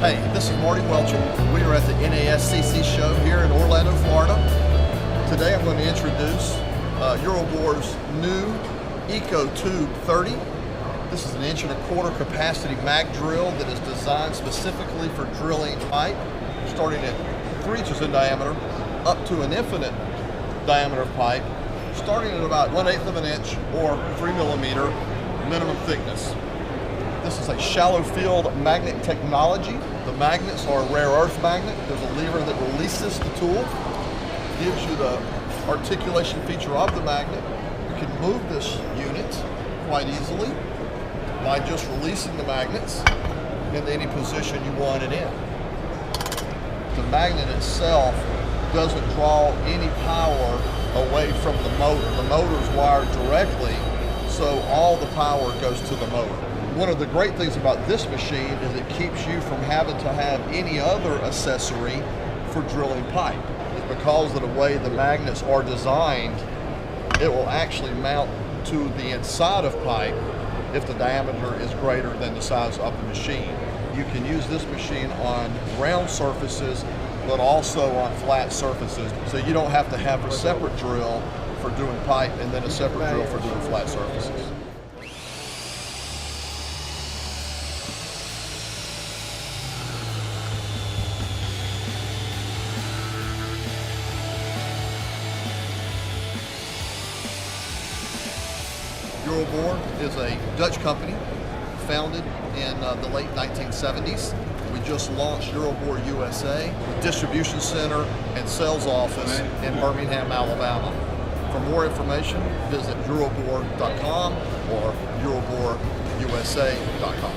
Hey, this is Marty Welcher. We are at the NASCC show here in Orlando, Florida. Today I'm going to introduce EUROBOOR's new ECO-TUBE.30. This is an 1.25 inch capacity mag drill that is designed specifically for drilling pipe, starting at 3 inches in diameter up to an infinite diameter of pipe, starting at about 1/8 of an inch or 3 millimeter minimum thickness. This is a shallow field magnet technology. The magnets are a rare earth magnet. There's a lever that releases the tool, gives you the articulation feature of the magnet. You can move this unit quite easily by just releasing the magnets into any position you want it in. The magnet itself doesn't draw any power away from the motor. The motor is wired directly, so all the power goes to the motor. One of the great things about this machine is it keeps you from having to have any other accessory for drilling pipe. Because of the way the magnets are designed, it will actually mount to the inside of pipe if the diameter is greater than the size of the machine. You can use this machine on round surfaces, but also on flat surfaces. So you don't have to have a separate drill for doing pipe and then a separate drill for doing flat surfaces. EUROBOOR is a Dutch company founded in the late 1970s. We just launched EUROBOOR USA, a distribution center and sales office in Birmingham, Alabama. For more information, visit EUROBOOR.com or EUROBOORUSA.com.